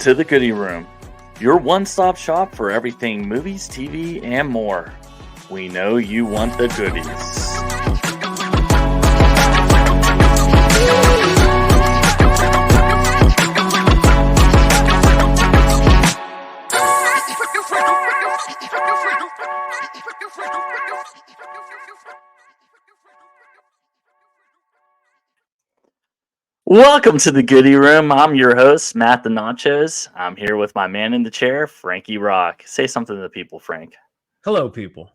to the Goody Room, your one-stop shop for everything movies, TV, and more. We know you want the goodies. Welcome to the Goody Room. I'm your host, Matt the Nachos. I'm here with my man in the chair, Frankie Rock. Say something to the people, Frank. Hello, people.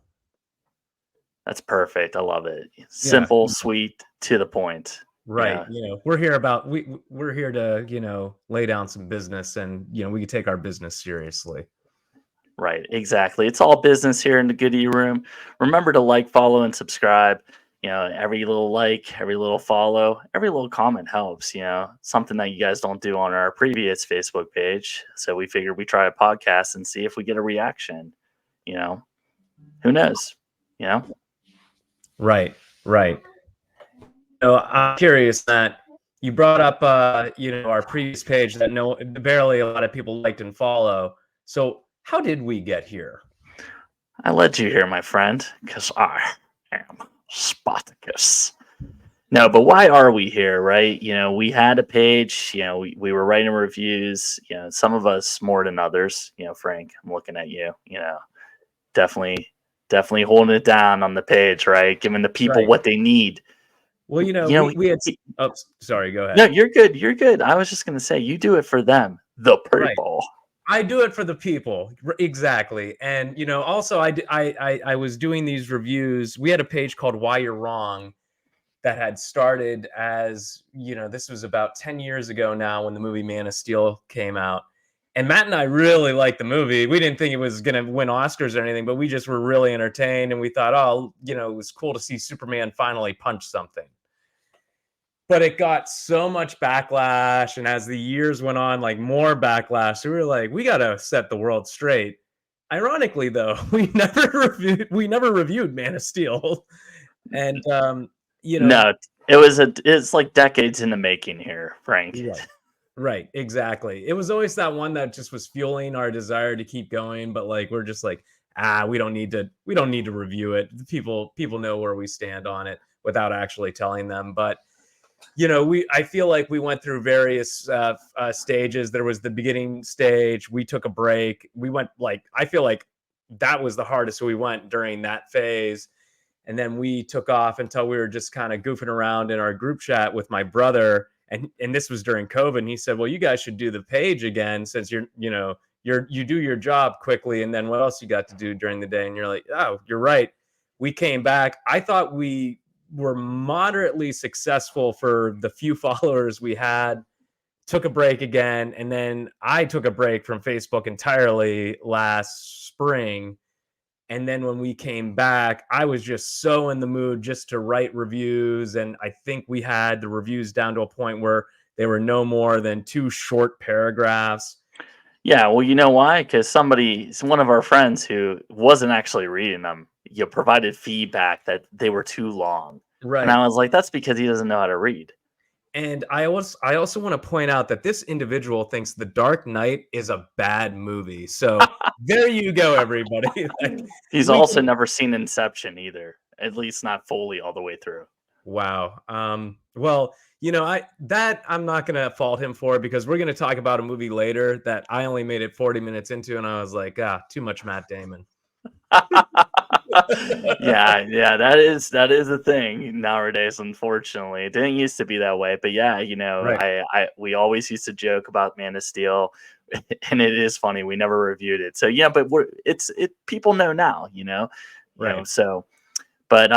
That's perfect. I love it. Simple, sweet, to the point. Right. Yeah. We're here to, lay down some business and, we can take our business seriously. Right. Exactly. It's all business here in the Goody Room. Remember to like, follow, and subscribe. Every little like, every little follow, every little comment helps, something that you guys don't do on our previous Facebook page. So we figured we try a podcast and see if we get a reaction, who knows, Right. So I'm curious that you brought up, our previous page that barely a lot of people liked and follow. So how did we get here? I led you here, my friend, because I am Spartacus. No, but why are we here, right? We had a page, we were writing reviews, some of us more than others, Frank, I'm looking at you, definitely holding it down on the page, right? Giving the people what they need. Well, we had, sorry, go ahead. No, you're good. I was just going to say, you do it for them, the people. Right. I do it for the people. Exactly. And, also I was doing these reviews. We had a page called Why You're Wrong that had started as, this was about 10 years ago now when the movie Man of Steel came out. And Matt and I really liked the movie. We didn't think it was going to win Oscars or anything, but we just were really entertained. And we thought, it was cool to see Superman finally punch something. But it got so much backlash, and as the years went on, more backlash. So we were like, we got to set the world straight. Ironically, though, we never reviewed Man of Steel, and no, it's like decades in the making here, Frank. Right, exactly. It was always that one that just was fueling our desire to keep going, but we're just like, we don't need to review it. People know where we stand on it without actually telling them, but. I feel like we went through various stages. There was the beginning stage. We took a break. We went I feel like that was the hardest. So we went during that phase. And then we took off until we were just kind of goofing around in our group chat with my brother. And this was during COVID. And he said, well, you guys should do the page again since you do your job quickly. And then what else you got to do during the day? And you're like, oh, you're right. We came back. I thought we were moderately successful for the few followers we had, took a break again, and then I took a break from Facebook entirely last spring. And then when we came back, I was just so in the mood just to write reviews, and I think we had the reviews down to a point where they were no more than 2 short paragraphs. Yeah, well, you know why? Because one of our friends who wasn't actually reading them, provided feedback that they were too long. Right. And I was like, that's because he doesn't know how to read. And I also want to point out that this individual thinks The Dark Knight is a bad movie. So there you go, everybody. He's also never seen Inception either, at least not fully all the way through. Wow. Well, I'm not going to fault him for it because we're going to talk about a movie later that I only made it 40 minutes into. And I was like, too much Matt Damon. yeah, that is a thing nowadays. Unfortunately, it didn't used to be that way, but yeah, right. We always used to joke about Man of Steel, and it is funny we never reviewed it. So yeah, but people know now, right? So, but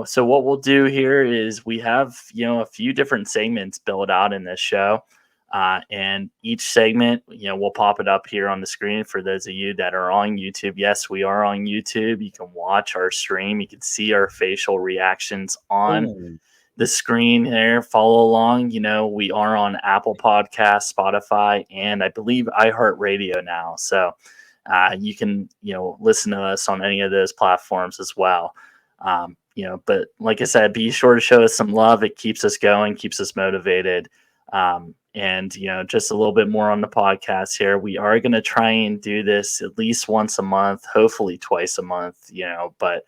so what we'll do here is we have a few different segments built out in this show. And each segment, we'll pop it up here on the screen for those of you that are on YouTube. Yes, we are on YouTube. You can watch our stream. You can see our facial reactions on the screen there. Follow along. We are on Apple Podcasts, Spotify, and I believe iHeartRadio now. So you can, listen to us on any of those platforms as well. But like I said, be sure to show us some love. It keeps us going, keeps us motivated. And, just a little bit more on the podcast here. We are going to try and do this at least once a month, hopefully twice a month, but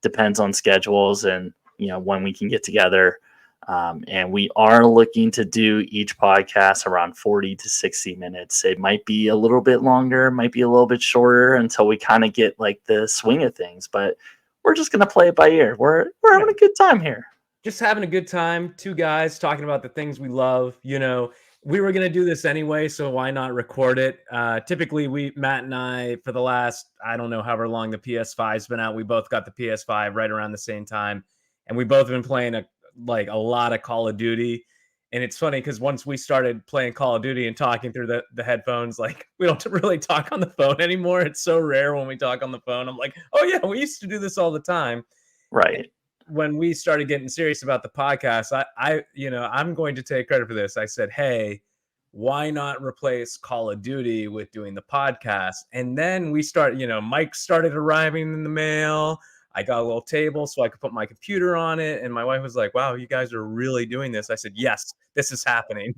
depends on schedules and, when we can get together. And we are looking to do each podcast around 40 to 60 minutes. It might be a little bit longer, might be a little bit shorter until we kind of get like the swing of things, but we're just going to play it by ear. We're having a good time here. Just having a good time. Two guys talking about the things we love. We were going to do this anyway, so why not record it? Typically, Matt and I, for the last, I don't know, however long the PS5's been out, we both got the PS5 right around the same time. And we both have been playing a lot of Call of Duty. And it's funny because once we started playing Call of Duty and talking through the headphones, like we don't really talk on the phone anymore. It's so rare when we talk on the phone. I'm like, oh yeah, we used to do this all the time. Right. When we started getting serious about the podcast, I'm going to take credit for this. I said, hey, why not replace Call of Duty with doing the podcast? And then we started, Mike started arriving in the mail. I got a little table so I could put my computer on it. And my wife was like, wow, you guys are really doing this. I said, yes, this is happening.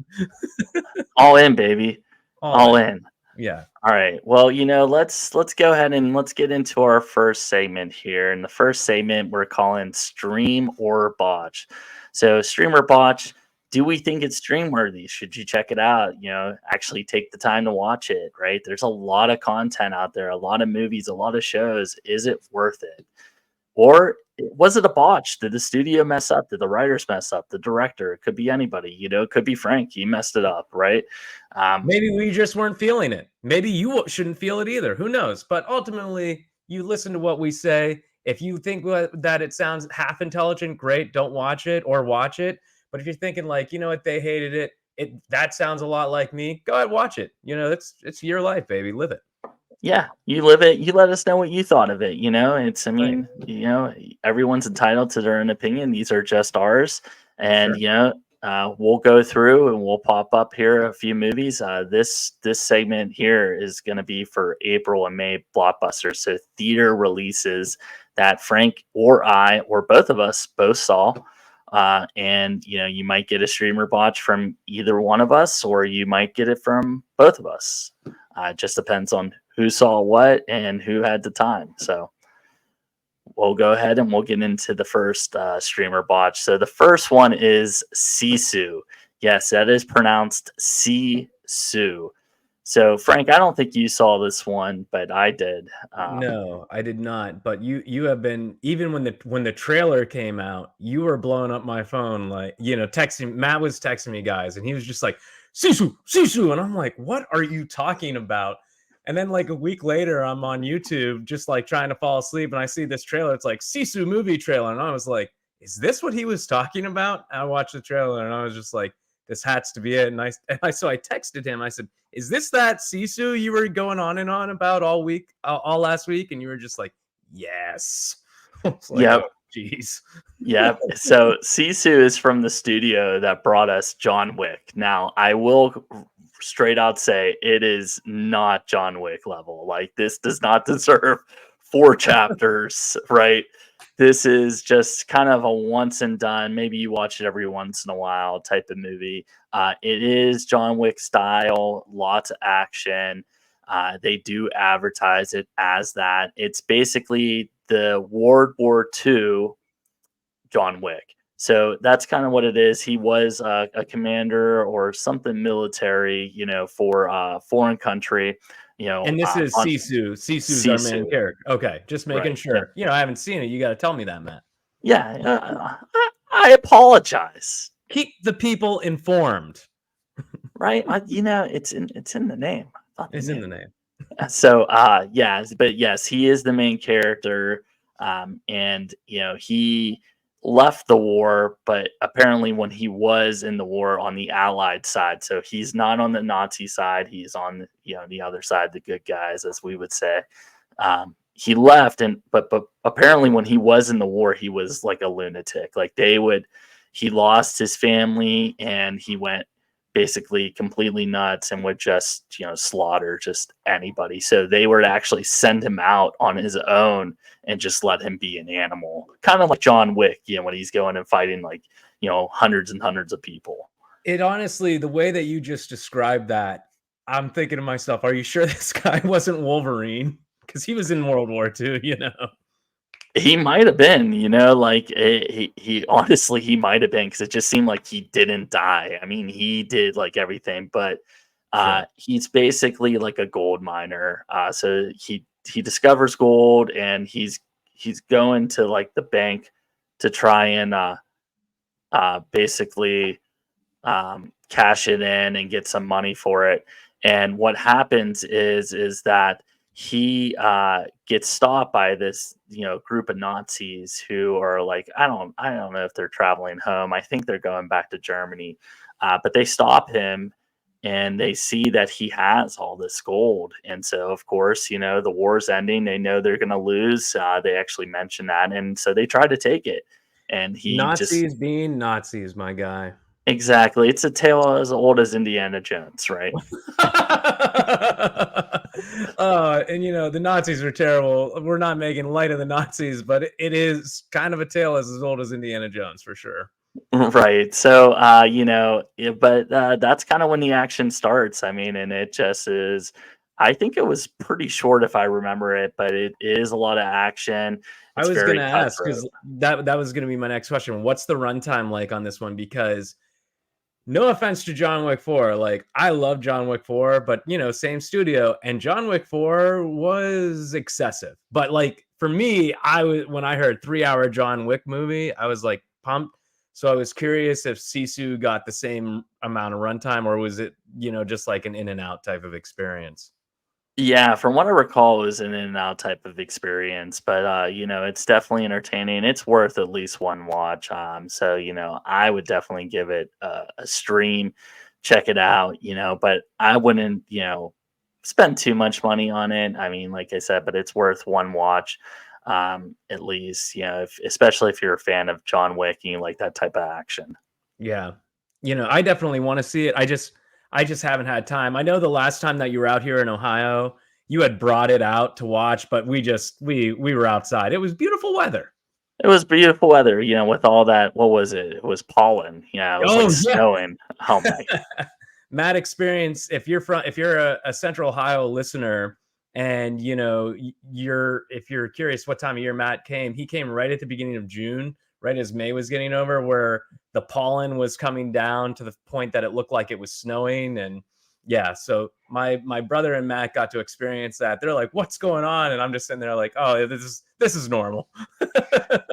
All in, baby. All in. Yeah. All right. Well, let's go ahead and let's get into our first segment here. And the first segment we're calling Stream or Botch. So, Stream or Botch, do we think it's stream worthy? Should you check it out? Actually take the time to watch it, right? There's a lot of content out there, a lot of movies, a lot of shows. Is it worth it? Or was it a botch? Did the studio mess up? Did the writers mess up? The director? It could be anybody. It could be Frank. He messed it up, right? Maybe we just weren't feeling it. Maybe you shouldn't feel it either. Who knows? But ultimately, you listen to what we say. If you think that it sounds half intelligent, great. Don't watch it or watch it. But if you're thinking like, you know what, they hated it, that sounds a lot like me. Go ahead, watch it. It's your life, baby. Live it. Yeah, you live it. You let us know what you thought of it. It's, everyone's entitled to their own opinion. These are just ours. And, Sure. we'll go through and we'll pop up here a few movies. This segment here is going to be for April and May blockbusters. So theater releases that Frank or I or both of us both saw. And, you might get a streamer botch from either one of us, or you might get it from both of us. It just depends on who saw what and who had the time. So we'll go ahead and we'll get into the first streamer botch. So the first one is Sisu. Yes, that is pronounced Sisu. So Frank, I don't think you saw this one, but I did. No, I did not. But you have been, even when the trailer came out, you were blowing up my phone, like, texting. Matt was texting me, guys, and he was just like, Sisu, Sisu, and I'm like, what are you talking about? And then like a week later, I'm on YouTube just like trying to fall asleep, and I see this trailer. It's like Sisu movie trailer, and I was like, is this what he was talking about? And I watched the trailer, and I was just like, this has to be it. And so I texted him. I said, is this that Sisu you were going on and on about all week, all last week? And you were just like, yes. I was like, yep. Oh, geez. Yeah. So Sisu is from the studio that brought us John Wick. Now, I will straight out say it is not John Wick level. Like, this does not deserve 4 chapters, right? This is just kind of a once and done. Maybe you watch it every once in a while type of movie. It is John Wick style, lots of action. They do advertise it as that. It's basically the World War II John Wick. So that's kind of what it is. He was a commander or something military, for a foreign country. And this is Sisu. Sisu's our main character. Okay, just making right. sure. I haven't seen it. You got to tell me that, Matt. Yeah, I apologize. Keep the people informed. Right? It's in the name. It's in the name. So, but yes, he is the main character, and he left the war, but apparently when he was in the war on the Allied side, so he's not on the Nazi side, he's on the other side, the good guys, as we would say. He left, but apparently when he was in the war, he was like a lunatic. Like he lost his family, and he went basically completely nuts and would just slaughter just anybody. So they were to actually send him out on his own and just let him be an animal, kind of like John Wick, when he's going and fighting like hundreds and hundreds of people. It honestly, the way that you just described that, I'm thinking to myself, are you sure this guy wasn't Wolverine? Because he was in World War II, you know? He might have been, like, he honestly, he might have been because it just seemed like he didn't die. I mean, he did, like, everything, but, Sure. he's basically like a gold miner. So he discovers gold, and he's going to, like, the bank to try and, basically cash it in and get some money for it. And what happens is that he gets stopped by this group of Nazis who are like, I don't know if they're traveling home. I think they're going back to Germany, but they stop him. And they see that he has all this gold, and so of course, the war's ending. They know they're going to lose. They actually mention that, and so they try to take it. And he just Nazis being Nazis, my guy. exactly. It's a tale as old as Indiana Jones, right? And the Nazis are terrible. We're not making light of the Nazis, but it is kind of a tale as old as Indiana Jones for sure. Right. So, yeah, but that's kind of when the action starts. I mean, and it just is. I think it was pretty short if I remember it, but it is a lot of action. I It's was very gonna ask cutthroat. because that was gonna be my next question. What's the runtime like on this one? Because no offense to John Wick 4, like I love John Wick 4, but same studio, and John Wick 4 was excessive. But like for me, I was when I heard 3 hour John Wick movie, I was like pumped. So I was curious if Sisu got the same amount of runtime, or was it, just like an in and out type of experience? Yeah, from what I recall, it was an in and out type of experience, but it's definitely entertaining. It's worth at least one watch. So I would definitely give it a stream, check it out. But I wouldn't, spend too much money on it. I mean, like I said, but it's worth one watch, at least. Especially if you're a fan of John Wick and you like that type of action. Yeah. I definitely want to see it. I just haven't had time. I know the last time that you were out here in Ohio, you had brought it out to watch, but we were outside. It was beautiful weather. It was beautiful weather, with all that. What was it? It was pollen. Yeah, it was like Oh yeah. snowing. Oh my. Mad experience. If you're a Central Ohio listener, and if you're curious what time of year Matt came, he came right at the beginning of June, right as May was getting over, where the pollen was coming down to the point that it looked like it was snowing. And yeah, so my brother and Matt got to experience that. They're like, what's going on? And I'm just sitting there like, oh, this is normal.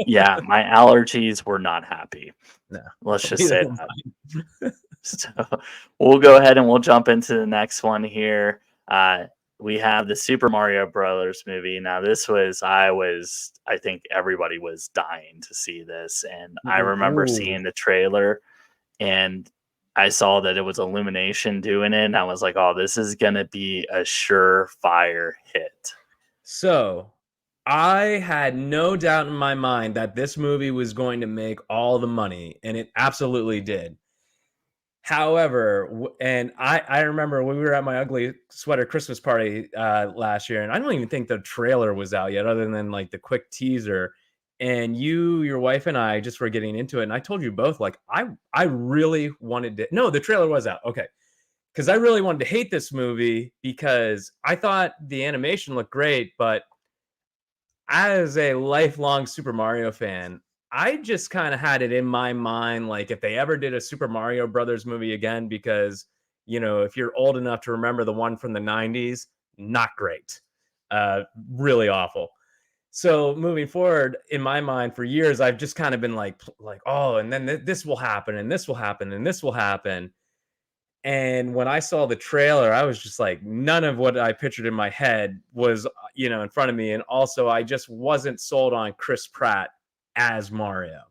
Yeah, my allergies were not happy. No, Let's just neither say am that. I. So we'll go ahead and we'll jump into the next one here. We have the Super Mario Brothers movie. Now, I think everybody was dying to see this. And I remember Ooh. seeing the trailer, and I saw that it was Illumination doing it. And I was like, oh, this is going to be a surefire hit. So, I had no doubt in my mind that this movie was going to make all the money, and it absolutely did. However, and I remember when we were at my ugly sweater Christmas party last year, and I don't even think the trailer was out yet, other than like the quick teaser. And your wife, and I just were getting into it, and I told you both, like I really wanted to. No, the trailer was out. Okay, because I really wanted to hate this movie because I thought the animation looked great, but as a lifelong Super Mario fan, I just kind of had it in my mind, like if they ever did a Super Mario Brothers movie again, because if you're old enough to remember the one from the '90s, not great, really awful. So moving forward, in my mind, for years, I've just kind of been like, oh, and then this will happen, and this will happen, and this will happen. And when I saw the trailer, I was just like, none of what I pictured in my head was, in front of me. And also, I just wasn't sold on Chris Pratt as Mario.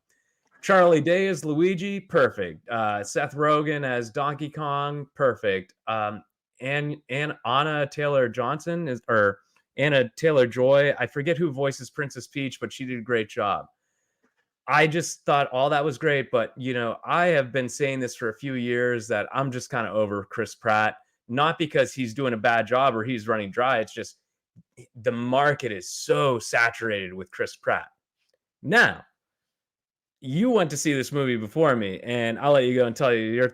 Charlie Day as Luigi, perfect. Seth Rogen as Donkey Kong, perfect. And Anna Taylor Johnson or Anna Taylor Joy. I forget who voices Princess Peach, but she did a great job. I just thought all that was great, but I have been saying this for a few years that I'm just kind of over Chris Pratt, not because he's doing a bad job or he's running dry. It's just the market is so saturated with Chris Pratt. Now, you went to see this movie before me, and I'll let you go and tell you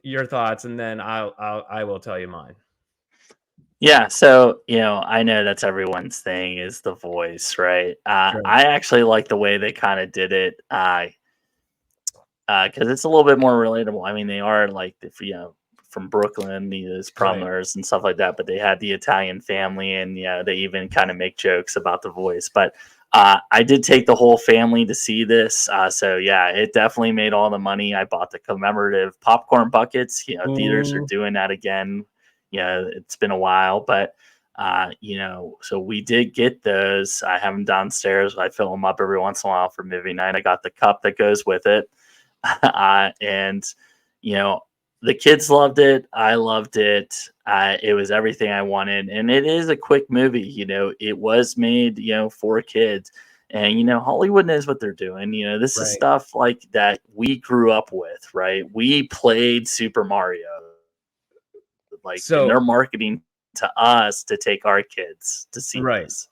your thoughts, and then I will tell you mine. Yeah, so, I know that's everyone's thing is the voice, right? Sure. I actually like the way they kinda did it, because it's a little bit more relatable. I mean, they are, like, from Brooklyn, these Right. plumbers and stuff like that, but they had the Italian family, and, yeah, they even kinda make jokes about the voice, but, I did take the whole family to see this, so, yeah, it definitely made all the money. I bought the commemorative popcorn buckets. Theaters are Ooh, doing that again. It's been a while, but, so we did get those. I have them downstairs. I fill them up every once in a while for movie night. I got the cup that goes with it. And you know the kids loved it. I loved it. It was everything I wanted, and it is a quick movie. It was made for kids, and Hollywood knows what they're doing. This is right. stuff like that we grew up with, right? We played Super Mario, like, and So they're marketing to us to take our kids to see right. this.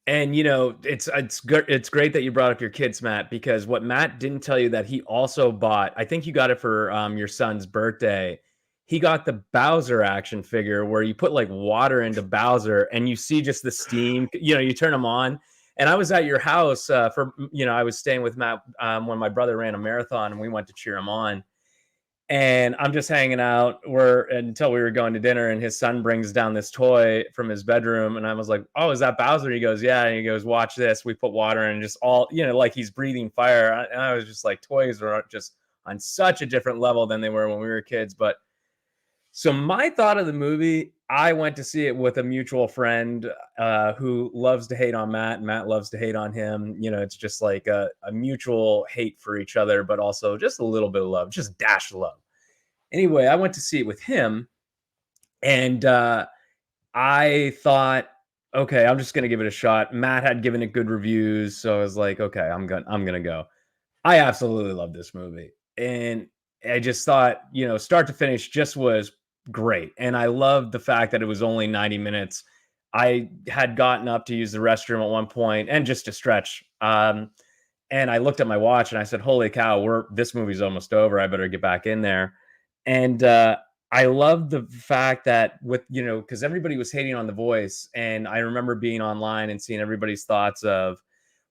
And, it's great that you brought up your kids, Matt, because what Matt didn't tell you that he also bought, I think you got it for, your son's birthday. He got the Bowser action figure where you put, like, water into Bowser and you see just the steam, you turn them on. And I was at your house, I was staying with Matt, when my brother ran a marathon and we went to cheer him on. And I'm just hanging out where until we were going to dinner, and his son brings down this toy from his bedroom, and I was like, "Oh, is that Bowser?" He goes, "Yeah." And he goes, "Watch this." We put water in, and just all like he's breathing fire. And I was just like, toys are just on such a different level than they were when we were kids. But so my thought of the movie, I went to see it with a mutual friend who loves to hate on Matt, and Matt loves to hate on him. It's just like a mutual hate for each other, but also just a little bit of love, just dash of love. Anyway, I went to see it with him, and I thought, okay, I'm just gonna give it a shot. Matt had given it good reviews, so I was like, okay, I'm gonna go. I absolutely love this movie, and I just thought, start to finish, just was great, and I loved the fact that it was only 90 minutes. I had gotten up to use the restroom at one point, and just to stretch. And I looked at my watch and I said, "Holy cow, this movie's almost over. I better get back in there." And I love the fact that because everybody was hating on The Voice, and I remember being online and seeing everybody's thoughts of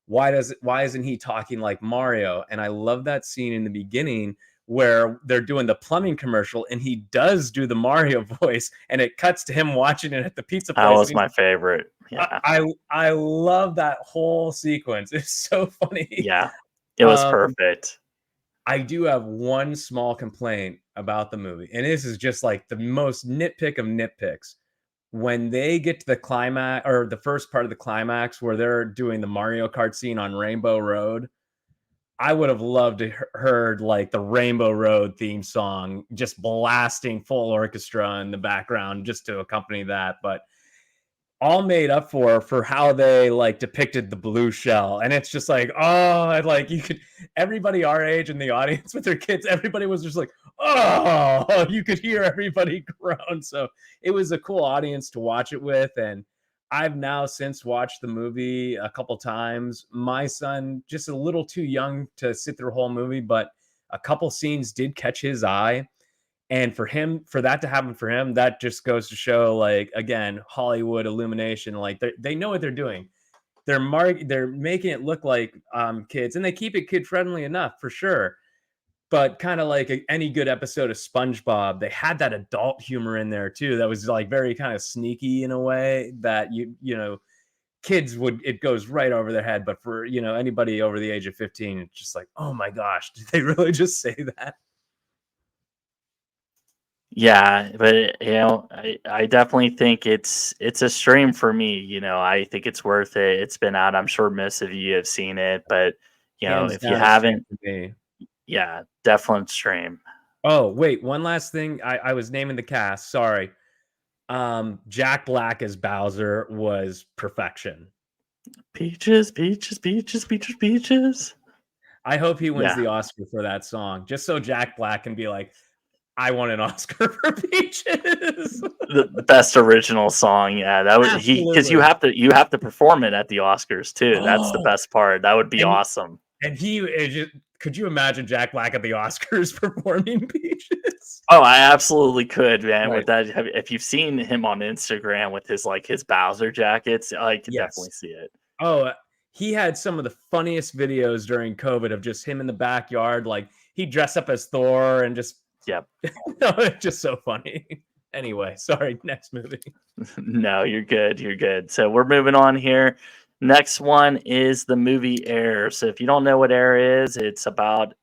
why isn't he talking like Mario? And I love that scene in the beginning where they're doing the plumbing commercial and he does do the Mario voice, and it cuts to him watching it at the pizza That place, and was he's my favorite. I Yeah. I, I love that whole sequence. It's so funny. Yeah. It was Um, perfect. I do have one small complaint about the movie, and this is just like the most nitpick of nitpicks. When they get to the climax, or the first part of the climax where they're doing the Mario Kart scene on Rainbow Road, I would have loved to heard like the Rainbow Road theme song just blasting full orchestra in the background just to accompany that. But all made up for how they like depicted the blue shell, and it's just like, oh, and like you could, everybody our age in the audience with their kids, everybody was just like, oh, you could hear everybody groan. So it was a cool audience to watch it with. And I've now since watched the movie a couple times. My son just a little too young to sit through a whole movie, but a couple scenes did catch his eye. And for that to happen for him, that just goes to show, like, again, Hollywood illumination. Like they know what they're doing. They're making it look like kids, and they keep it kid friendly enough for sure. But kind of like any good episode of SpongeBob, they had that adult humor in there too. That was like very kind of sneaky in a way that kids would, it goes right over their head. But for anybody over the age of 15, it's just like, oh my gosh, did they really just say that? Yeah, but I definitely think it's a stream for me. I think it's worth it. It's been out. I'm sure most of you have seen it, but Hands if you down a stream haven't, for me. yeah, definitely stream. Oh, wait, one last thing. I was naming the cast. Sorry. Jack Black as Bowser was perfection. Peaches, peaches, peaches, peaches, peaches. I hope he wins Yeah, the Oscar for that song, just so Jack Black can be like, I won an Oscar for Peaches. the best original song. Yeah, that would he because you Absolutely. have to perform it at the Oscars too. That's the Oh, best part. That would be and awesome. and he is just could you imagine Jack Black at the Oscars performing Peaches? Oh, I absolutely could, man. Right. With that, if you've seen him on Instagram with his Bowser jackets, I could Yes. definitely see it. Oh, he had some of the funniest videos during COVID of just him in the backyard. Like he dressed up as Thor and just, Yep. it's just so funny. Anyway, sorry. Next movie. No, you're good. You're good. So we're moving on here. Next one is the movie Air. So if you don't know what Air is, it's about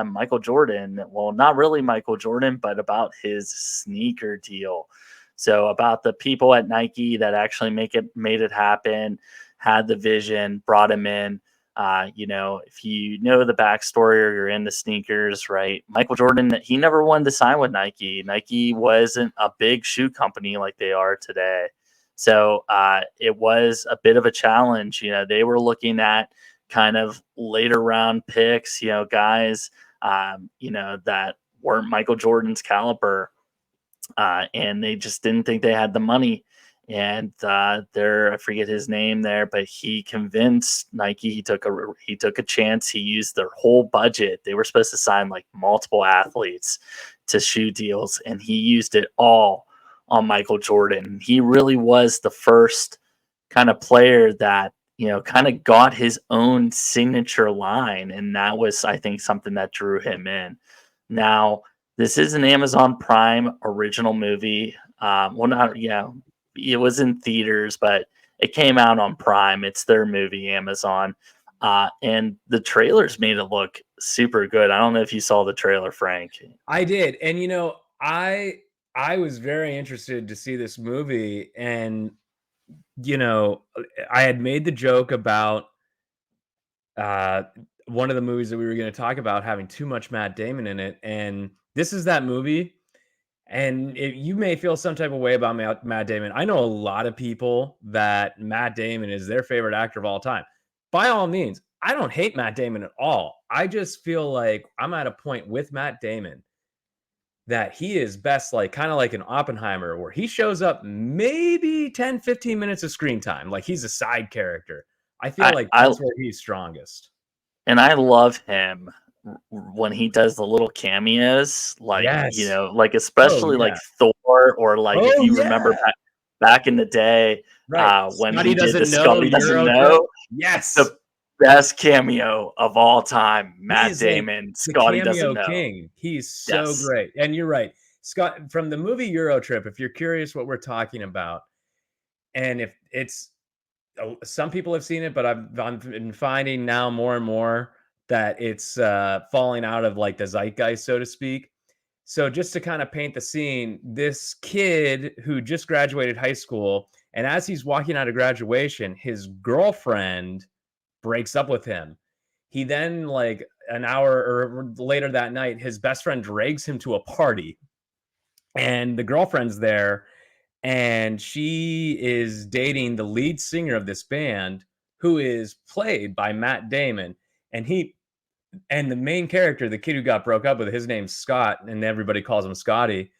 Michael Jordan. Well, not really Michael Jordan, but about his sneaker deal. So about the people at Nike that actually made it happen, had the vision, brought him in. If you know the backstory or you're into sneakers, right? Michael Jordan, he never wanted to sign with Nike. Nike wasn't a big shoe company like they are today. So it was a bit of a challenge. They were looking at kind of later round picks, guys, that weren't Michael Jordan's caliber. And they just didn't think they had the money. And I forget his name there, but he convinced Nike. He took a chance. He used their whole budget. They were supposed to sign like multiple athletes to shoe deals, and he used it all on Michael Jordan. He really was the first kind of player that kind of got his own signature line, and that was, I think, something that drew him in. Now, this is an Amazon Prime original movie. Well, not yeah, it was in theaters, but it came out on Prime. It's their movie, Amazon, and the trailers made it look super good. I don't know if you saw the trailer, Frank. I did. And I was very interested to see this movie, and I had made the joke about uh one of the movies that we were going to talk about having too much Matt Damon in it, and this is that movie. And you may feel some type of way about Matt Damon. I know a lot of people that Matt Damon is their favorite actor of all time. By all means, I don't hate Matt Damon at all. I just feel like I'm at a point with Matt Damon that he is best like kind of like an Oppenheimer, where he shows up maybe 10, 15 minutes of screen time. Like he's a side character. I feel I, like I that's where he's strongest. and I love him when he does the little cameos, Yes. like Oh, especially like yeah. Thor, or like if Oh, you remember yeah. back in the day Right. when Scotty he did the doesn't know Scotty doesn't Euro trip. know, Yes. the best cameo of all time, He Matt is like Damon, the Scotty doesn't cameo know. king. He's so Yes. great. And you're right. Scott, from the movie Euro Trip, if you're curious what we're talking about, and if it's some people have seen it, but I'm been finding now more and more that it's falling out of like the zeitgeist, so to speak. So just to kind of paint the scene, this kid who just graduated high school, and as he's walking out of graduation, his girlfriend breaks up with him. He then, like an hour or later that night, his best friend drags him to a party, and the girlfriend's there, and she is dating the lead singer of this band, who is played by Matt Damon. And the main character, the kid who got broke up with, his name's Scott, and everybody calls him Scotty.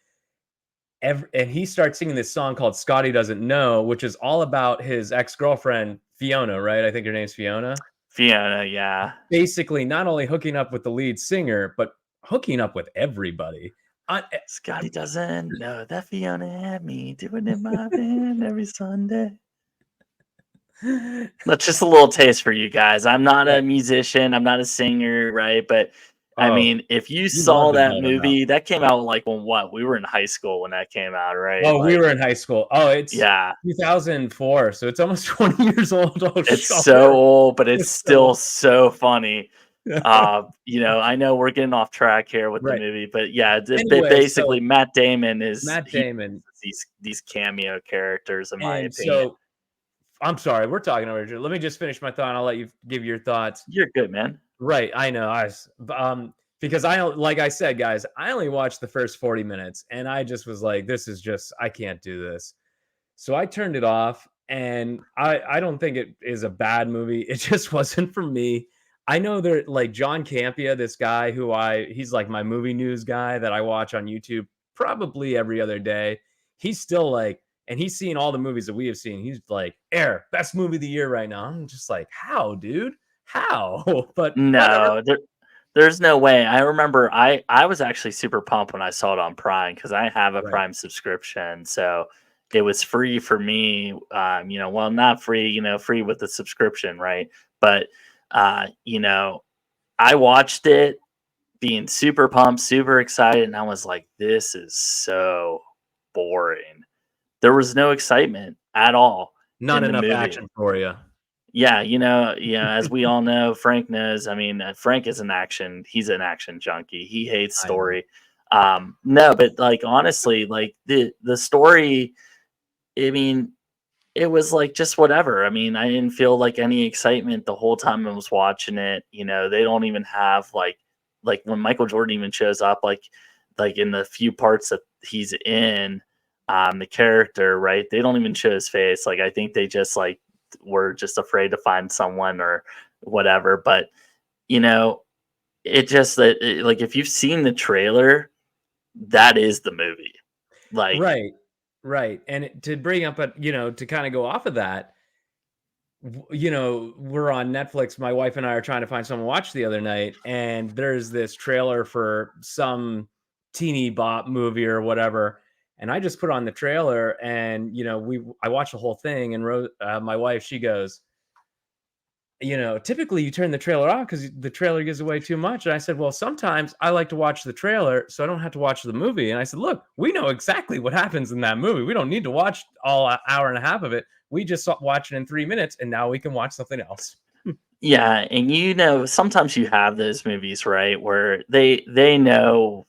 And he starts singing this song called Scotty Doesn't Know, which is all about his ex-girlfriend, Fiona, right? I think her name's Fiona. Fiona, yeah. Basically, not only hooking up with the lead singer, but hooking up with everybody. Scotty doesn't know that Fiona had me doing in my band every Sunday. That's just a little taste for you guys. I'm not a Right. musician. I'm not a singer, right? But I Oh, mean, if you you love saw to that build them up. movie, that came out like when what? We were in high school when that came out, right? Oh, we were Like, in high school. Oh, it's yeah, 2004, so it's almost 20 years old. Oh, it's so sure. old, but it's It's so still so funny. I know we're getting off track here with the right. movie, but yeah, Anyway, basically so Matt Damon is Matt he Damon, these cameo characters, in my and opinion. so I'm sorry, we're talking over each other. Let me just finish my thought, and I'll let you give your thoughts. You're good, man. Right, I know. Because I don't, like I said, guys, I only watched the first 40 minutes, and I just was like, this is just, I can't do this. So I turned it off, and I don't think it is a bad movie. It just wasn't for me. I know there, like John Campia, this guy he's like my movie news guy that I watch on YouTube probably every other day. He's still like, and he's seen all the movies that we have seen. He's like, Air, best movie of the year right now. I'm just like, how, dude? How? But whatever. No, There's no way. I remember I was actually super pumped when I saw it on Prime because I have a Right. Prime subscription, so it was free for me. Well, not free, free with the subscription, right? But I watched it being super pumped, super excited, and I was like, "This is so boring." There was no excitement at all Not in the enough movie. action for you. Yeah, as we all know, Frank knows. I mean, Frank is he's an action junkie. He hates I know. story. No, but like honestly, like the story, I mean, it was like just whatever. I mean, I didn't feel like any excitement the whole time I was watching it. They don't even have like when Michael Jordan even shows up, like in the few parts that he's in, the character, right? They don't even show his face. Like I think they just like were just afraid to find someone or whatever. But you know, it just like if you've seen the trailer, that is the movie. Like, Right. Right. And to bring up to kind of go off of that, we're on Netflix. My wife and I are trying to find someone to watch the other night, and there's this trailer for some teeny bop movie or whatever. And I just put on the trailer, and I watched the whole thing. And my wife, she goes, typically you turn the trailer off because the trailer gives away too much. And I said, well, sometimes I like to watch the trailer so I don't have to watch the movie. And I said, look, we know exactly what happens in that movie. We don't need to watch all hour and a half of it. We just watch it in 3 minutes, and now we can watch something else. yeah, and sometimes you have those movies, right, where they know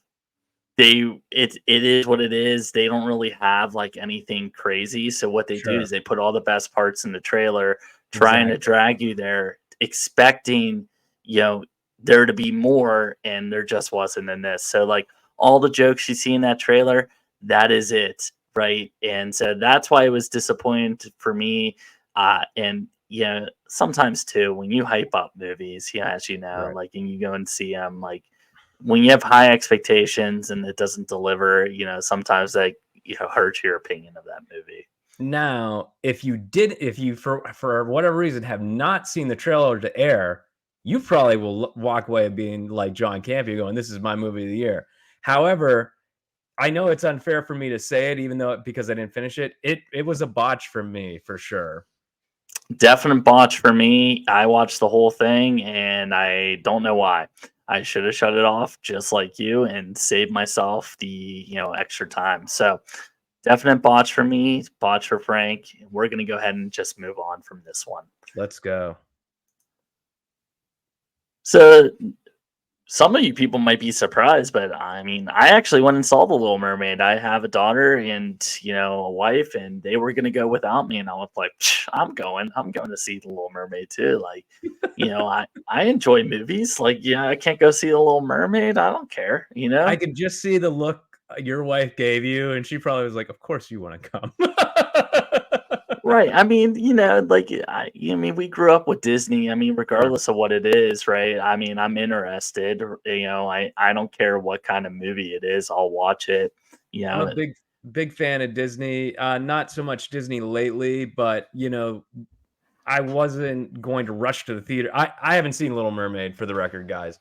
it is what it is. They don't really have like anything crazy. So what they do Sure. is they put all the best parts in the trailer, trying to Exactly. drag you there, expecting, you know, there to be more, and there just wasn't in this. So like all the jokes you see in that trailer, that is it, right? And so that's why it was disappointing for me. And sometimes too, when you hype up movies, as you know, Right. like and you go and see them, like when you have high expectations and it doesn't deliver, sometimes that hurts your opinion of that movie. Now, if you for whatever reason have not seen the trailer to air, you probably will walk away being like John Campea, going, "This is my movie of the year." However, I know it's unfair for me to say it, even though because I didn't finish it. It was a botch for me for sure. Definite botch for me. I watched the whole thing and I don't know why. I should have shut it off just like you and saved myself the extra time. So definite botch for me, botch for Frank. We're gonna go ahead and just move on from this one. Let's go. So some of you people might be surprised, but I mean, I actually went and saw The Little Mermaid. I have a daughter and a wife, and they were gonna go without me, and I was like, "Psh, I'm going. I'm going to see The Little Mermaid too." Like, I enjoy movies. Like, yeah, I can't go see The Little Mermaid. I don't care. I could just see the look your wife gave you, and she probably was like, "Of course you want to come." Right. I mean, like I mean, we grew up with Disney. I mean, Sure. regardless of what it is, right? I mean, I'm interested. I don't care what kind of movie it is. I'll watch it. You I'm a know, big fan of Disney. Not so much Disney lately, but I wasn't going to rush to the theater. I haven't seen Little Mermaid for the record, guys,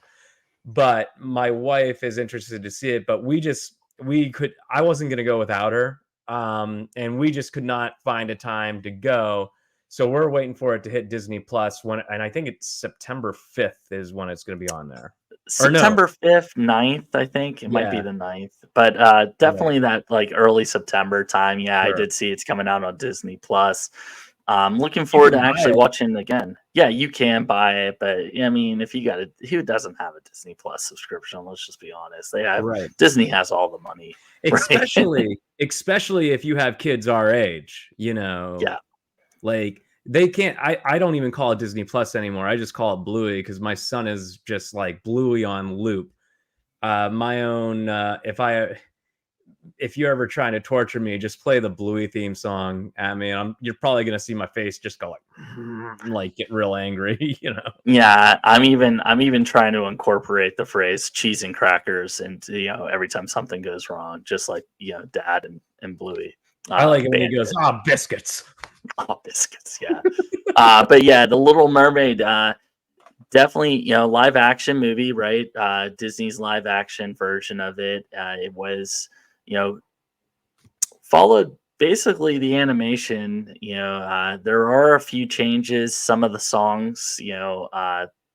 but my wife is interested to see it. But I wasn't going to go without her, and we just could not find a time to go. So we're waiting for it to hit Disney Plus and I think it's September 5th is when it's going to be on there. Or no, September 5th, 9th, I think. It might be yeah, the 9th, but, right, definitely that, like, early September time. Yeah, I sure. did see it's coming out on Disney Plus. Looking You forward to can buy actually it. watching it again. Yeah, you can buy it, but, I mean, if you got it, who doesn't have a Disney Plus subscription? Let's just be honest. Right. Disney has all the money, right? Especially if you have kids our age, Yeah. like they can't I don't even call it Disney Plus anymore. I just call it Bluey because my son is just like Bluey on loop. My own if you're ever trying to torture me, just play the Bluey theme song at me. And you're probably gonna see my face just go like get real angry. Yeah, I'm even trying to incorporate the phrase cheese and crackers into, every time something goes wrong, just like, Dad and Bluey, I like it when he goes, Bandit. "Ah, biscuits." Oh, biscuits, yeah. But yeah, The Little Mermaid, definitely, live action movie, right? Disney's live action version of it. It was, you know, followed basically the animation. There are a few changes. Some of the songs,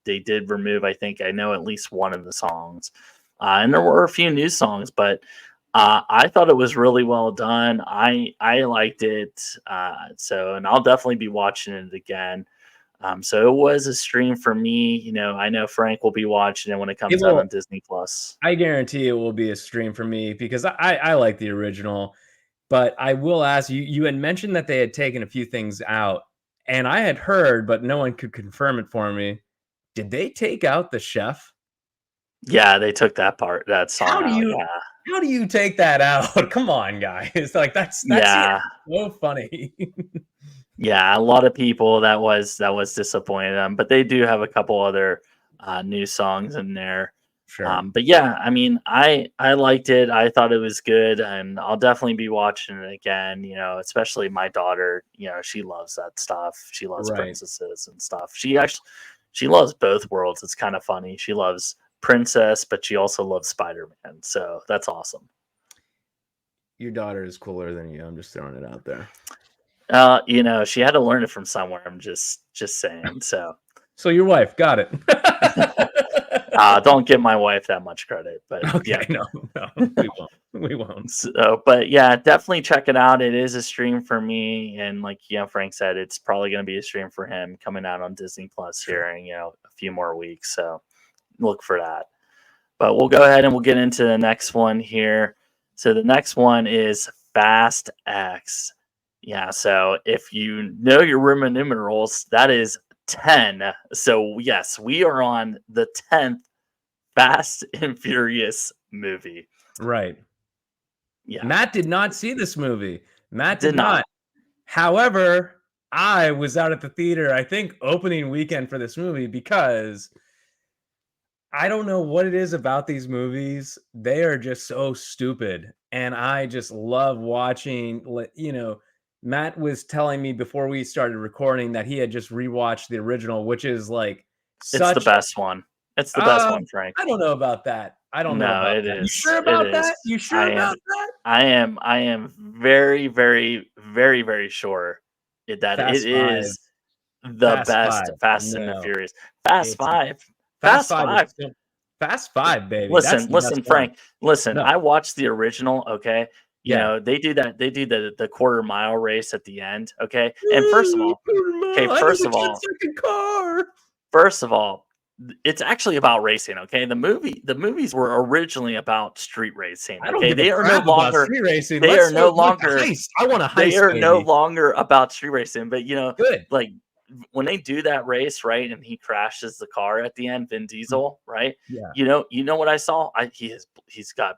they did remove. I think I know at least one of the songs, and there were a few new songs, but I thought it was really well done. I liked it. And I'll definitely be watching it again. So it was a stream for me. I know Frank will be watching it when it It comes out will. on Disney Plus. I guarantee it will be a stream for me because I like the original. But I will ask you, you had mentioned that they had taken a few things out, and I had heard, but no one could confirm it for me. Did they take out the chef? Yeah, they took that song How do out. you Yeah, how do you take that out? Come on, guys. Like that's yeah, yeah. so funny. Yeah, a lot of people that was disappointed but they do have a couple other new songs in there. Sure. But yeah, I mean, I liked it. I thought it was good, and I'll definitely be watching it again. Especially my daughter. She loves that stuff. She loves Right. princesses and stuff. She loves both worlds. It's kind of funny. She loves Princess, but she also loves Spider Man. So that's awesome. Your daughter is cooler than you. I'm just throwing it out there. She had to learn it from somewhere. I'm just saying. So So your wife got it. don't give my wife that much credit, but yeah. Okay, no, we won't. We won't. So, but yeah, definitely check it out. It is a stream for me, and like Frank said, it's probably going to be a stream for him coming out on Disney Plus Sure. here in a few more weeks. So look for that. But we'll go ahead and we'll get into the next one here. So the next one is Fast X. Yeah, so if you know your Roman numerals, that is 10. So yes, we are on the 10th Fast and Furious movie. Right. Yeah, Matt did not see this movie. Matt did did not. not. However, I was out at the theater, I think, opening weekend for this movie because I don't know what it is about these movies. They are just so stupid. And I just love watching, Matt was telling me before we started recording that he had just rewatched the original, which is like It's the such. best one. It's the best one, Frank. I don't know about that. I don't know No, about it that. You is. sure It about is. that? You sure I am. about that? I am very, very, very, very sure that it Fast 5. is the Fast best 5. Fast and the No, Furious. Fast it's Five. Fast Fast 5 is Five. still Fast 5, baby. That's Listen, the best listen, one. Frank. Listen, No. I watched the original. Okay, Yeah. they do that. They do the quarter mile race at the end. Okay, and first of all, okay, I need a 10-second car. first of all, it's actually about racing. Okay, the movies were originally about street racing. I don't Okay, give a they are no crap about longer. street racing. They are Let's no like a longer. heist. I want a They heist, are no baby. longer about street racing. But Good. like when they do that race, right, and he crashes the car at the end, Vin Mm, Diesel, right? yeah. You know what I saw? He's got,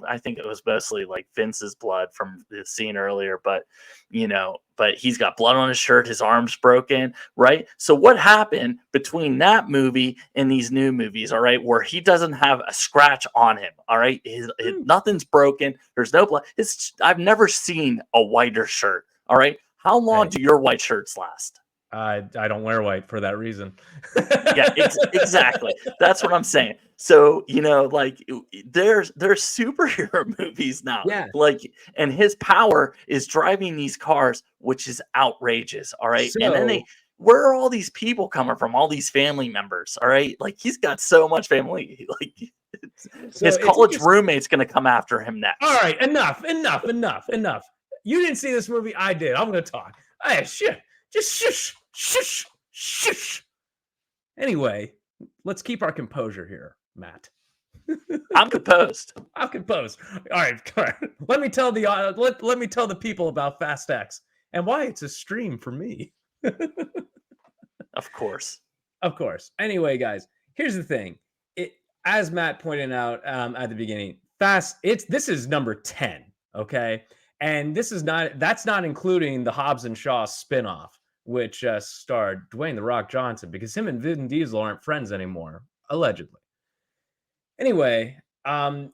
I think it was mostly like Vince's blood from the scene earlier, but he's got blood on his shirt, his arm's broken, right? So what happened between that movie and these new movies, all right, where he doesn't have a scratch on him, all right? Nothing's broken, there's no blood. I've never seen a whiter shirt, all right? How long Hey, do your white shirts last? I don't wear white for that reason. Yeah, exactly. That's what I'm saying. So, like there's superhero movies now. Yeah. Like, and his power is driving these cars, which is outrageous. All right. And then So where are all these people coming from? All these family members. All right. Like he's got so much family. Like so his it's college interesting. roommate's gonna come after him All next. right, enough. You didn't see this movie. I did. I'm going to talk. Hey, shit. Just shush. Anyway, let's keep our composure here, Matt. I'm composed. I'm composed. All right. Let me tell let me tell the people about Fast X and why it's a stream for me. Of course. Of course. Anyway, guys, here's the thing. It as Matt pointed out at the beginning, this is number 10, okay? And that's not including the Hobbs and Shaw spinoff, which starred Dwayne The Rock Johnson, because him and Vin Diesel aren't friends anymore, allegedly. Anyway,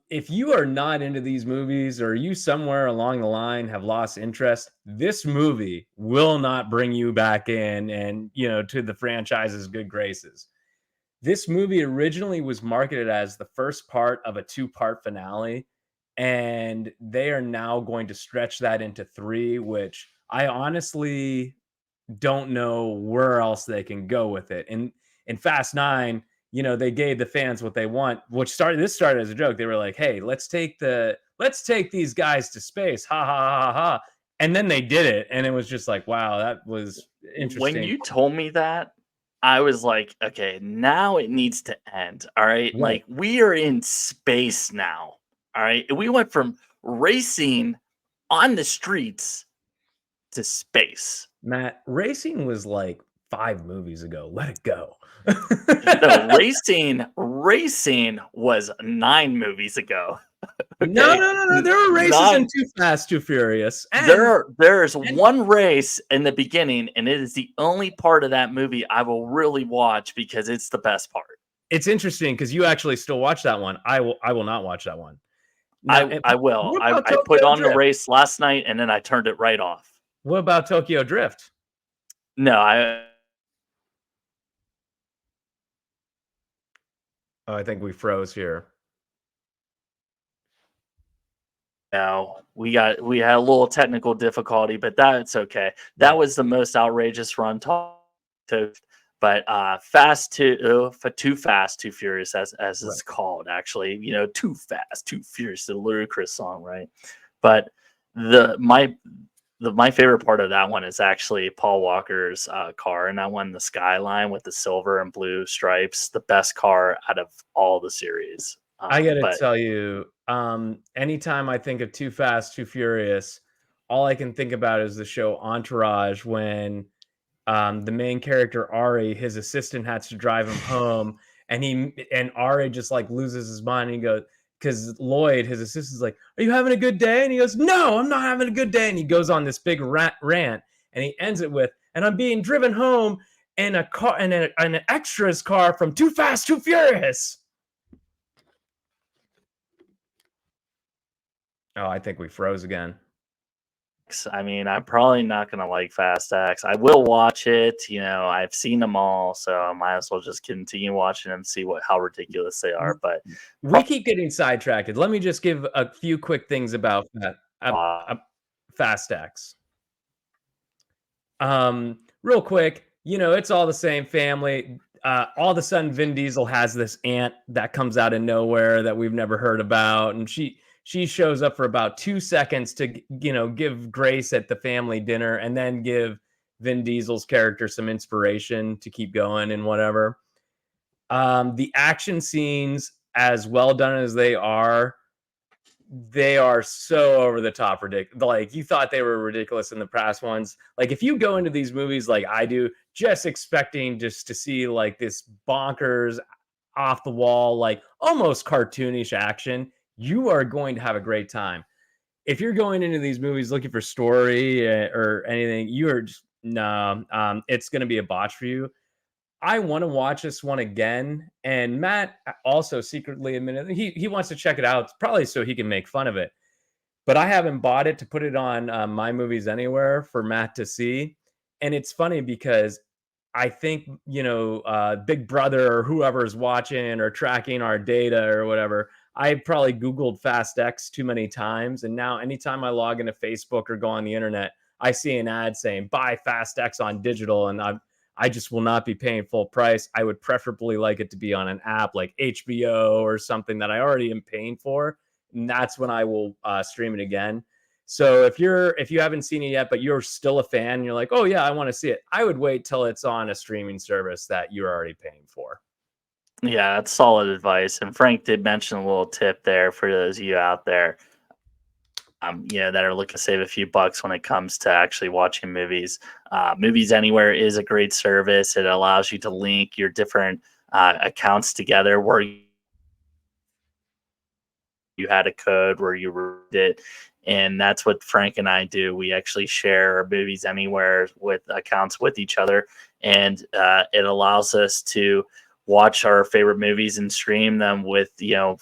if you are not into these movies or you somewhere along the line have lost interest, this movie will not bring you back in and, to the franchise's good graces. This movie originally was marketed as the first part of a two-part finale, and they are now going to stretch that into 3, which I honestly don't know where else they can go with it. And in Fast 9, they gave the fans what they want, which started as a joke. They were like, "Hey, let's take these guys to space." Ha ha ha ha. Ha. And then they did it, and it was just like, wow, that was When interesting. you told me that, I was like, okay, now it needs to end. All right. Right. Like we are in space now. All right. We went from racing on the streets to space. Matt, racing was like 5 movies ago. Let it go. No, racing was 9 movies ago. No, Okay. no, no, no. There were races in 9 Too Fast, Too Furious, and there's and one race in the beginning, and it is the only part of that movie I will really watch because it's the best part. it's interesting because you actually still watch that one. I will not watch that one. Now, I will. what about I put Tokyo on the Drift? race last night and then I turned it right off. What about Tokyo Drift? No, I Oh, I think we froze here. no. We had a little technical difficulty, but that's okay. That Right, was the most outrageous run talk to but fast to for too fast, too furious as right. it's called actually, too fast, too furious, the ludicrous song, right? But the my favorite part of that one is actually Paul Walker's car, and that one, the Skyline with the silver and blue stripes, the best car out of all the series. I gotta But tell you, anytime I think of Too Fast, Too Furious, all I can think about is the show Entourage when the main character Ari, his assistant has to drive him home, and Ari just like loses his mind. And he goes, because Lloyd, his assistant's like, "Are you having a good day?" And he goes, "No, I'm not having a good day." And he goes on this big rant, and he ends it with, "And I'm being driven home in a car, in an extra's car from Too Fast, Too Furious." Oh, I think we froze again. I mean, I'm probably not gonna like Fast X. I will watch it. I've seen them all, so I might as well just continue watching them, see how ridiculous they are. But We keep getting sidetracked. Let me just give a few quick things about that. uh, Fast X. Real quick, it's all the same family. All of a sudden, Vin Diesel has this aunt that comes out of nowhere that we've never heard about, and she shows up for about 2 seconds to give grace at the family dinner, and then give Vin Diesel's character some inspiration to keep going and whatever. The action scenes, as well done as they are so over the top ridiculous. Like, you thought they were ridiculous in the past ones. Like, if you go into these movies like I do, just expecting just to see like this bonkers, off the wall, like almost cartoonish action, you are going to have a great time. If you're going into these movies looking for story or anything, you are just no. It's going to be a botch for you. I want to watch this one again, and Matt also secretly admitted he wants to check it out, probably so he can make fun of it. But I haven't bought it to put it on My Movies Anywhere for Matt to see. And it's funny because I think Big Brother or whoever's watching or tracking our data or whatever. I probably Googled Fast X too many times, and now anytime I log into Facebook or go on the internet, I see an ad saying buy Fast X on digital, and I just will not be paying full price. I would preferably like it to be on an app like HBO or something that I already am paying for, and that's when I will stream it again. So if you haven't seen it yet, but you're still a fan, and you're like, oh yeah, I want to see it, I would wait till it's on a streaming service that you're already paying for. yeah, that's solid advice. And Frank did mention a little tip there for those of you out there, that are looking to save a few bucks when it comes to actually watching movies. Movies Anywhere is a great service. It allows you to link your different accounts together where you had a code where you read it. And that's what Frank and I do. We actually share our Movies Anywhere with accounts with each other. And it allows us to watch our favorite movies and stream them with,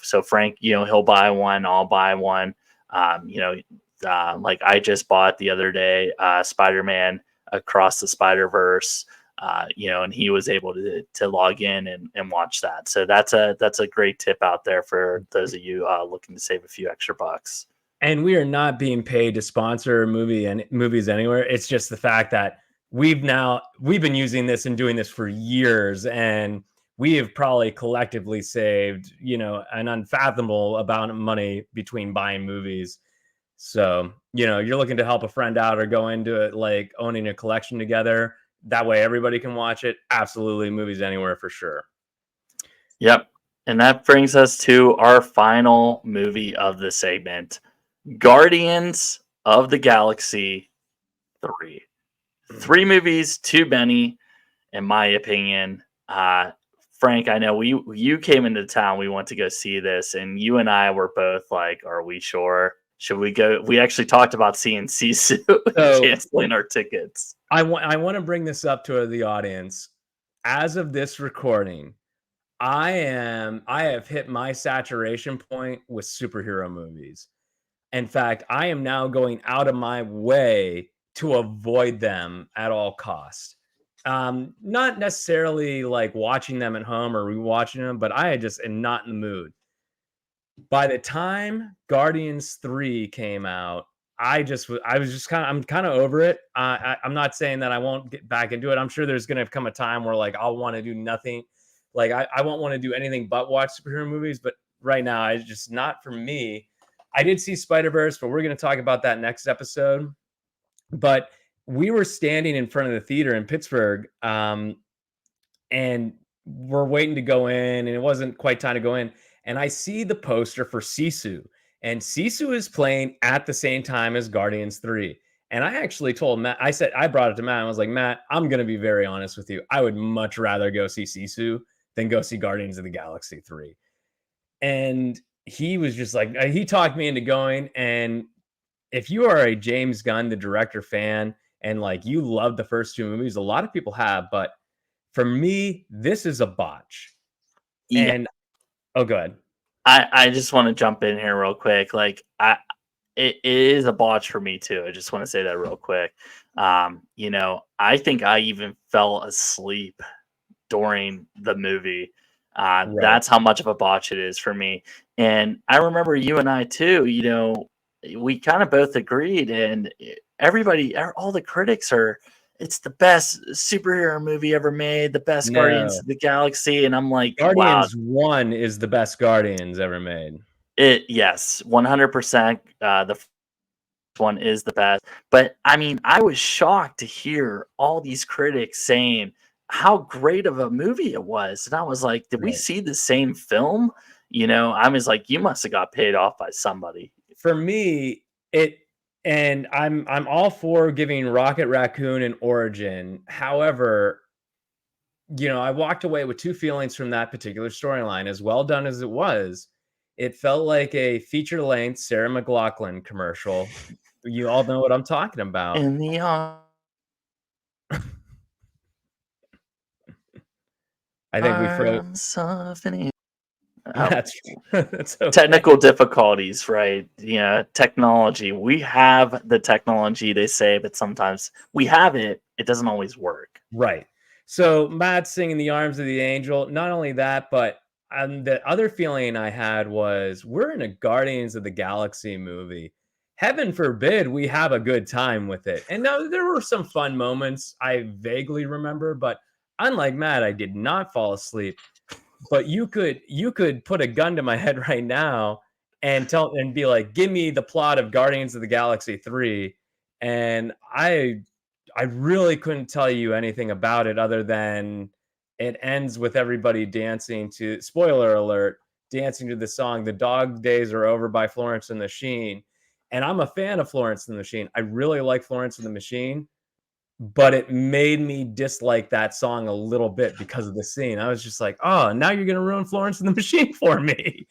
so Frank, he'll buy one, I'll buy one. Like I just bought the other day, Spider-Man Across the Spider-Verse. and he was able to log in and watch that. So that's a great tip out there for those of you looking to save a few extra bucks. And we are not being paid to sponsor movies anywhere. It's just the fact that we've been using this and doing this for years, and we have probably collectively saved, an unfathomable amount of money between buying movies. So, you're looking to help a friend out or go into it like owning a collection together. That way everybody can watch it. Absolutely, movies anywhere for sure. Yep. And that brings us to our final movie of the segment, Guardians of the Galaxy 3. Three movies, too many, in my opinion. Frank, I know you came into town. We went to go see this, and you and I were both like, "Are we sure? Should we go?" We actually talked about seeing Sisu, So canceling our tickets. I want to bring this up to the audience. As of this recording, I have hit my saturation point with superhero movies. In fact, I am now going out of my way to avoid them at all costs. Not necessarily like watching them at home or rewatching them, but I just am not in the mood. By the time Guardians 3 came out, I was just I'm kind of over it. I'm not saying that I won't get back into it. I'm sure there's gonna come a time where like I'll want to do nothing, like I won't want to do anything but watch superhero movies. But right now, it's just not for me. I did see Spider-Verse, but we're gonna talk about that next episode. But we were standing in front of the theater in Pittsburgh, and we're waiting to go in, and it wasn't quite time to go in. And I see the poster for Sisu, and Sisu is playing at the same time as Guardians 3. And I actually told Matt, I brought it to Matt. I was like, Matt, I'm going to be very honest with you. I would much rather go see Sisu than go see Guardians of the Galaxy 3. And he was just like, he talked me into going. And if you are a James Gunn, the director fan, and like you love the first two movies, a lot of people have, but for me, this is a botch. Yeah, And oh, go ahead. I just want to jump in here real quick. Like it is a botch for me too. I just want to say that real quick. I think I even fell asleep during the movie. Right. That's how much of a botch it is for me. And I remember you and I too. We kind of both agreed, and all the critics are. It's the best superhero movie ever made, the best Guardians No. of the Galaxy, and I'm like, wow, Guardians 1 is the best Guardians ever made. yes, 100%. The first one is the best. But I mean, I was shocked to hear all these critics saying how great of a movie it was. And I was like, did we Right. see the same film? I was like, you must have got paid off by somebody. For me, it and I'm all for giving Rocket Raccoon an origin. However, I walked away with two feelings from that particular storyline. As well done as it was, it felt like a feature-length Sarah McLachlan commercial. You all know what I'm talking about. In the I think we froze. arms of an oh, That's that's okay. technical difficulties, right? Technology. We have the technology, they say, but sometimes we have it. It doesn't always work. Right. So Matt singing "The Arms of the Angel." Not only that, but the other feeling I had was we're in a Guardians of the Galaxy movie. Heaven forbid we have a good time with it. And now there were some fun moments I vaguely remember, but unlike Matt, I did not fall asleep. But you could put a gun to my head right now and be like, give me the plot of Guardians of the Galaxy 3. And I really couldn't tell you anything about it other than it ends with everybody dancing to, spoiler alert, dancing to the song "The Dog Days Are Over" by Florence and the Machine. And I'm a fan of Florence and the Machine. I really like Florence and the Machine, but it made me dislike that song a little bit because of the scene. I was just like, "Oh, now you're gonna ruin Florence and the Machine for me."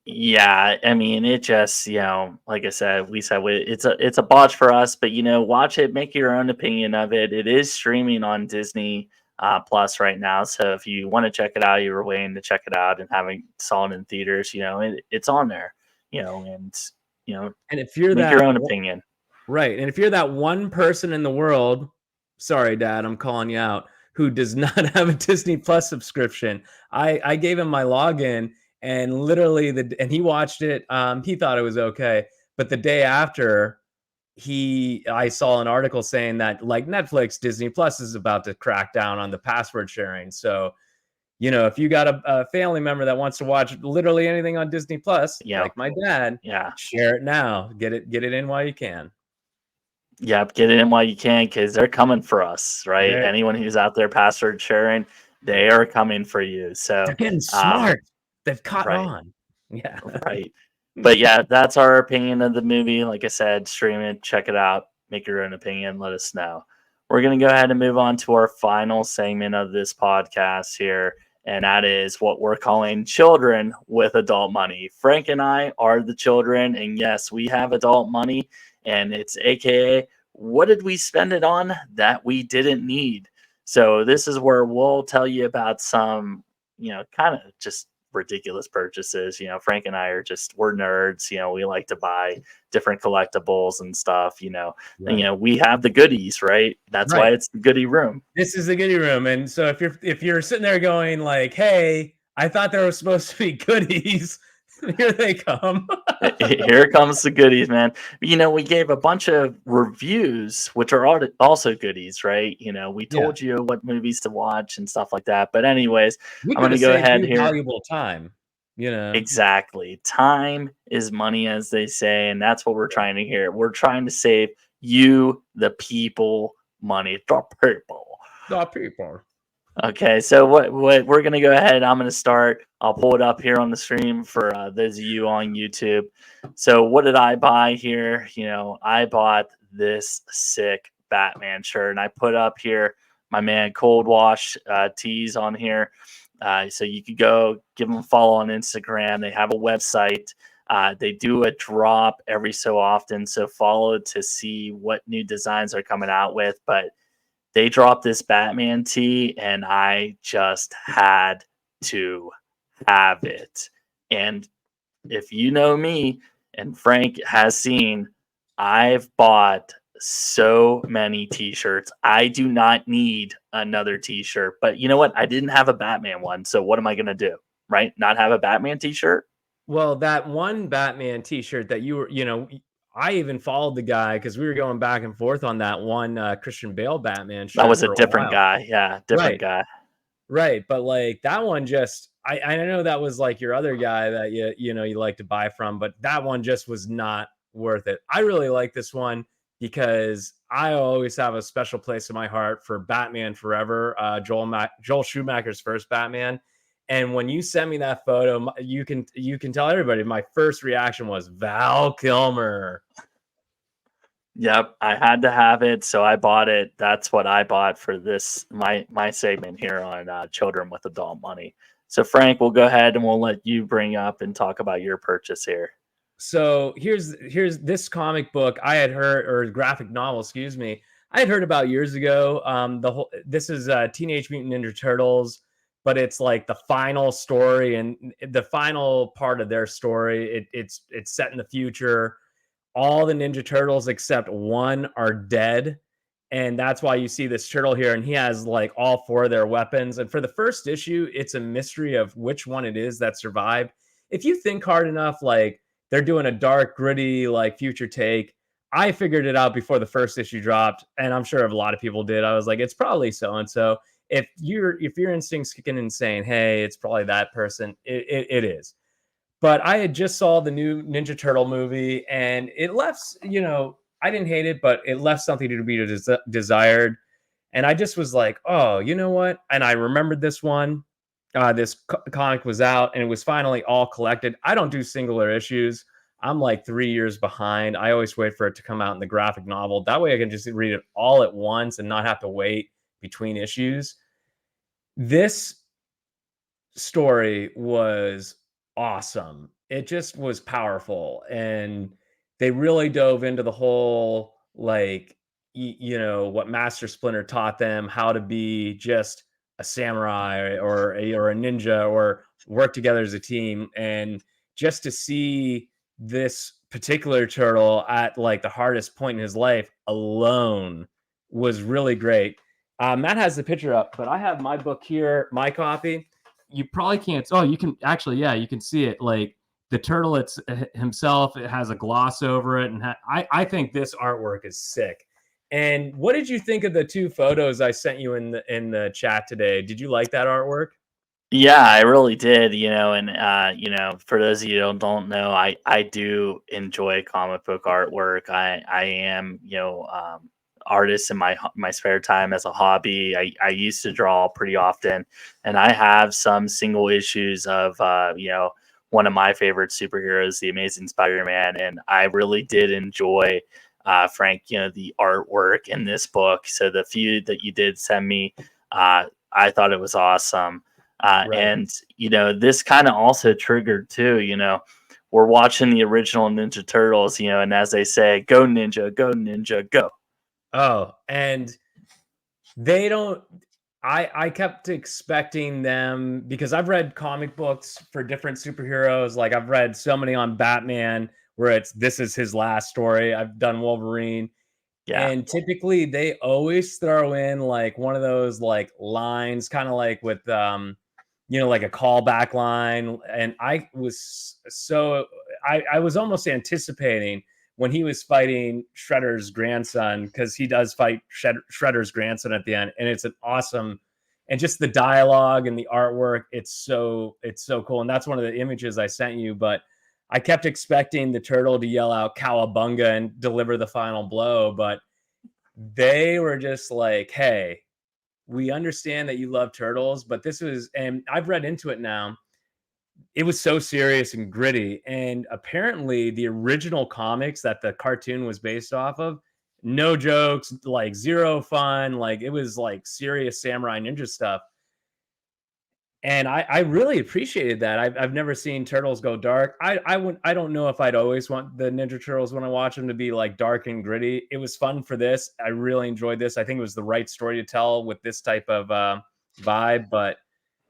Yeah, I mean, it just, like I said, it's a botch for us, but watch it, make your own opinion of it. It is streaming on Disney Plus right now, so if you want to check it out, you were waiting to check it out and haven't saw it in theaters, it's on there, and And if you're make your that own opinion. right, and if you're that one person in the world, sorry, Dad, I'm calling you out. who does not have a Disney Plus subscription. I gave him my login, and literally and he watched it. He thought it was okay, but the day after, I saw an article saying that, like Netflix, Disney Plus is about to crack down on the password sharing. So, if you got a family member that wants to watch literally anything on Disney Plus, You know, like my dad, yeah. share it now. Get it in while you can. Yep, get it in while you can because they're coming for us, right? They're Anyone who's out there password sharing, they are coming for you. So, they're getting um, smart. They've caught right, on. Yeah. right. But yeah, that's our opinion of the movie. Like I said, stream it, check it out, make your own opinion, let us know. We're going to go ahead and move on to our final segment of this podcast here, and that is what we're calling children with adult money. Frank and I are the children, and yes, we have adult money, and it's AKA what did we spend it on that we didn't need? So, this is where we'll tell you about some, kind of just ridiculous purchases. Frank and I we're nerds. We like to buy different collectibles and stuff. Right. We have the goodies, right? That's why Right. it's the goodie room. This is the Goody room. And so if you're sitting there going like, hey, I thought there was supposed to be goodies, here they come. Here comes the goodies, man. We gave a bunch of reviews, which are also goodies, right? We Yeah. told you what movies to watch and stuff like that. But anyways, We I'm could going to have go saved ahead you here. valuable time. Exactly. Time is money, as they say, and that's what we're trying to hear. We're trying to save you, the people, money. The people. The people. Okay, so what we're gonna go ahead. I'm gonna start. I'll pull it up here on the stream for those of you on YouTube. So what did I buy here? I bought this sick Batman shirt, and I put up here my man Cold Wash tees on here. So you could go give them a follow on Instagram. They have a website. They do a drop every so often, so follow to see what new designs are coming out with. But they dropped this Batman tee, and I just had to have it. And if you know me, and Frank has seen, I've bought so many t-shirts. I do not need another t-shirt. But you know what? I didn't have a Batman one. So what am I going to do? Right? Not have a Batman t-shirt? Well, that one Batman T-shirt that I even followed the guy because we were going back and forth on that one Christian Bale Batman That shirt was a for a different while. guy. Yeah, different Right. guy. Right, but, like, that one just I know that was, like, your other guy that you like to buy from, but that one just was not worth it. I really like this one because I always have a special place in my heart for Batman Forever, Joel Schumacher's first Batman, and when you sent me that photo, you can tell everybody my first reaction was Val Kilmer. Yep, I had to have it, so I bought it. That's what I bought for this my segment here on children with adult money. So Frank, we'll go ahead and we'll let you bring up and talk about your purchase here. So here's this comic book I had heard, or graphic novel, excuse me. I had heard about years ago. This is Teenage Mutant Ninja Turtles, but it's like the final story and the final part of their story. It's set in the future. All the Ninja Turtles except one are dead, and that's why you see this turtle here, and he has like all four of their weapons. And for the first issue, it's a mystery of which one it is that survived. If you think hard enough, like they're doing a dark, gritty, like future take. I figured it out before the first issue dropped, and I'm sure a lot of people did. I was like, it's probably so and so. If your instincts kicking in saying, hey, it's probably that person, it is. But I had just saw the new Ninja Turtle movie, and it left, I didn't hate it, but it left something to be desired. And I just was like, oh, you know what? And I remembered this one. This comic was out, and it was finally all collected. I don't do singular issues. I'm like 3 years behind. I always wait for it to come out in the graphic novel. That way I can just read it all at once and not have to wait between issues. This story was awesome. It just was powerful, and they really dove into the whole like what Master Splinter taught them how to be just a samurai or a ninja or work together as a team, and just to see this particular turtle at like the hardest point in his life alone was really great. Matt has the picture up, but I have my book here, my copy. You probably can't. Oh, you can actually, yeah, you can see it. Like the turtle, it's himself. It has a gloss over it, and I think this artwork is sick. And what did you think of the two photos I sent you in the chat today? Did you like that artwork? Yeah, I really did, and for those of you who don't know, I do enjoy comic book artwork. I am, artist in my spare time as a hobby. I used to draw pretty often, and I have some single issues of one of my favorite superheroes, the Amazing Spider-Man, and I really did enjoy Frank, the artwork in this book. So the few that you did send me, I thought it was awesome. Right. And this kind of also triggered too. We're watching the original Ninja Turtles. And as they say, "Go Ninja, go Ninja, go." Oh, and they don't. I kept expecting them because I've read comic books for different superheroes. Like I've read so many on Batman where this is his last story. I've done Wolverine, Yeah, and typically they always throw in like one of those like lines, kind of like with like a callback line. And I was almost anticipating when he was fighting Shredder's grandson, because he does fight Shredder's grandson at the end, and it's an awesome, and just the dialogue and the artwork, it's so cool. And that's one of the images I sent you. But I kept expecting the turtle to yell out "Cowabunga" and deliver the final blow, but they were just like, "Hey, we understand that you love turtles, but this was," and I've read into it now. It was so serious and gritty. And apparently, the original comics that the cartoon was based off of, no jokes, like zero fun. Like it was like serious samurai ninja stuff. And I really appreciated that. I've never seen turtles go dark. I don't know if I'd always want the Ninja Turtles when I watch them to be like dark and gritty. It was fun for this. I really enjoyed this. I think it was the right story to tell with this type of vibe. But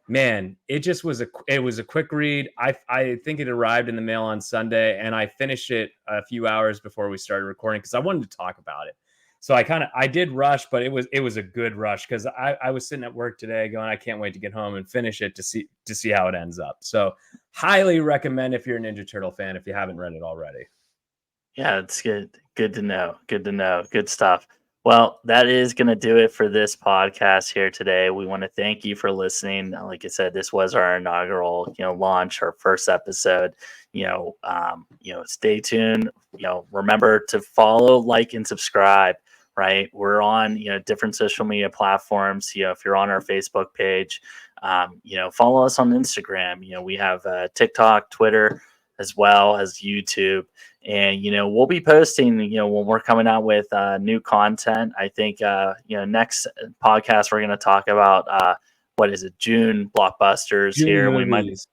man, it was a quick read. I think it arrived in the mail on Sunday, and I finished it a few hours before we started recording because I wanted to talk about it. So I did rush, but it was a good rush because I was sitting at work today going, I can't wait to get home and finish it to see how it ends up. So highly recommend if you're a Ninja Turtle fan, if you haven't read it already. yeah, it's good. Good to know. Good to know. Good stuff. Well, that is going to do it for this podcast here today. We want to thank you for listening. Like I said, this was our inaugural, launch, our first episode. Stay tuned. Remember to follow, like, and subscribe. Right, we're on different social media platforms. If you're on our Facebook page, follow us on Instagram. We have TikTok, Twitter, as well as YouTube. And we'll be posting when we're coming out with new content. I think next podcast we're going to talk about what is it, June blockbusters June here. We might, movies.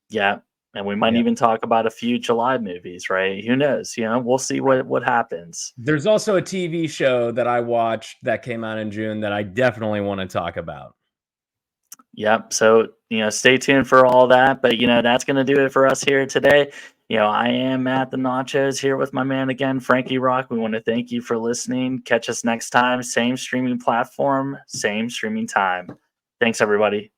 yeah, and we might Yeah. even talk about a few July movies, right? Who knows? We'll see what happens. There's also a TV show that I watched that came out in June that I definitely want to talk about. Yep. So, stay tuned for all that. But, that's going to do it for us here today. I am Matt the Nachos here with my man again, Frankie Rock. We want to thank you for listening. Catch us next time. Same streaming platform, same streaming time. Thanks, everybody.